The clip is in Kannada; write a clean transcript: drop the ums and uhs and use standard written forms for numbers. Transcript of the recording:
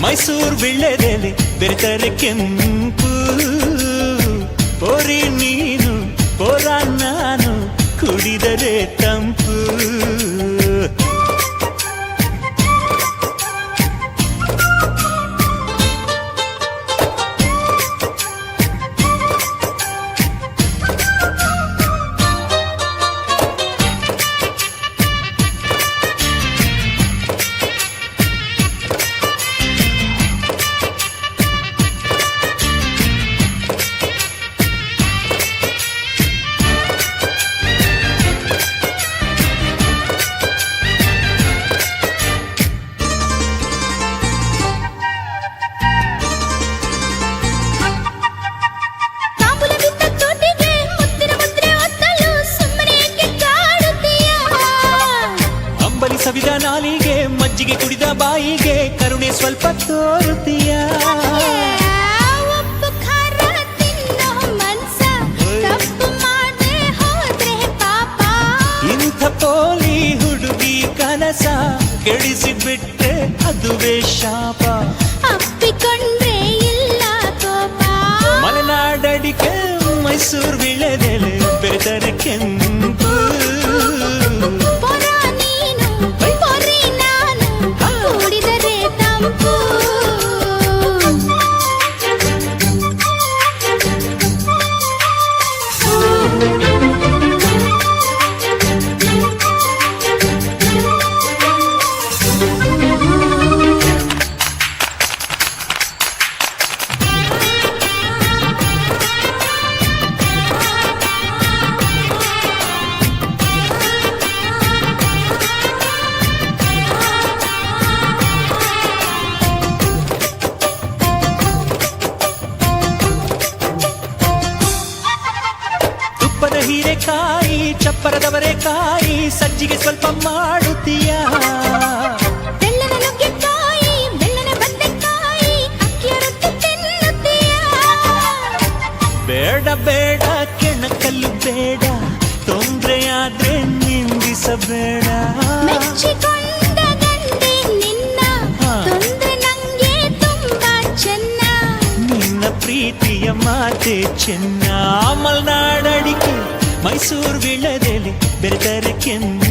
ಮೈಸೂರು ವೀಳ್ಯದೆಲೆ ಬೆರೆತರೆ ಕೆಂಪು. ಪೋರಿ ನೀನು ಪೋರ ನಾನು ಕುಡಿದರೆ ತಂಪು. ಸವಿದ ನಾಲಿಗೆ ಮಜ್ಜಿಗೆ ಕುಡಿದ ಬಾಯಿಗೆ ಕರುಣೆ ಸ್ವಲ್ಪ ತೋರುತ್ತೀಯ. ಇಂಥ ಪೋಲಿ ಹುಡುಗಿ ಕನಸ ಕೆಡಿಸಿಬಿಟ್ರೆ ಅದುವೇ ಶಾಪ. ಅಪ್ಪಿಕೊಂಡ್ರೆ ಇಲ್ಲ ಕೋಪ. ಮಲೆನಾಡಡಿಕೆ ಮೈಸೂರು ವೀಳ್ಯದೆಲೆ ಬೆರೆತರೆ ಕೆಂಪು. ಹೀರೆಕಾಯಿ ಚಪ್ಪರದವರೆಕಾಯಿ ಸಜ್ಜಿಗೆ ಸ್ವಲ್ಪ ಮಾಡುತ್ತೀಯ. ಬೆಲ್ಲನ ನುಗ್ಗೆಕಾಯಿ ಬೆಲ್ಲನ ಬದನೆಕಾಯಿ ಅಕ್ಕಿಯ ರೊಟ್ಟಿ ತಿನ್ನುತ್ತೀಯ. ಬೇಡ ಬೇಡ ಕೆಣಕಲ್ಲು ಬೇಡ ತೊಂದ್ರೆಯಾದ್ರೆ ನಿಂದಿಸಬೇಡ. ಮೆಚ್ಚಿಕೊಂಡ ಗಂಡೆ ನಿನ್ನ ತೊಂದ್ರೆ ನಂಗೆ ತುಂಬಾ ಚೆನ್ನ. ನಿನ್ನ ಪ್ರೀತಿಯ ಮಾತೆ ಚೆನ್ನ. ಮಲೆನಾಡಡಿಕೆ ಮೈಸೂರು ವೀಳ್ಯದೆಲೆ ಬೆರೆತರೆ ಕೆಂಪು.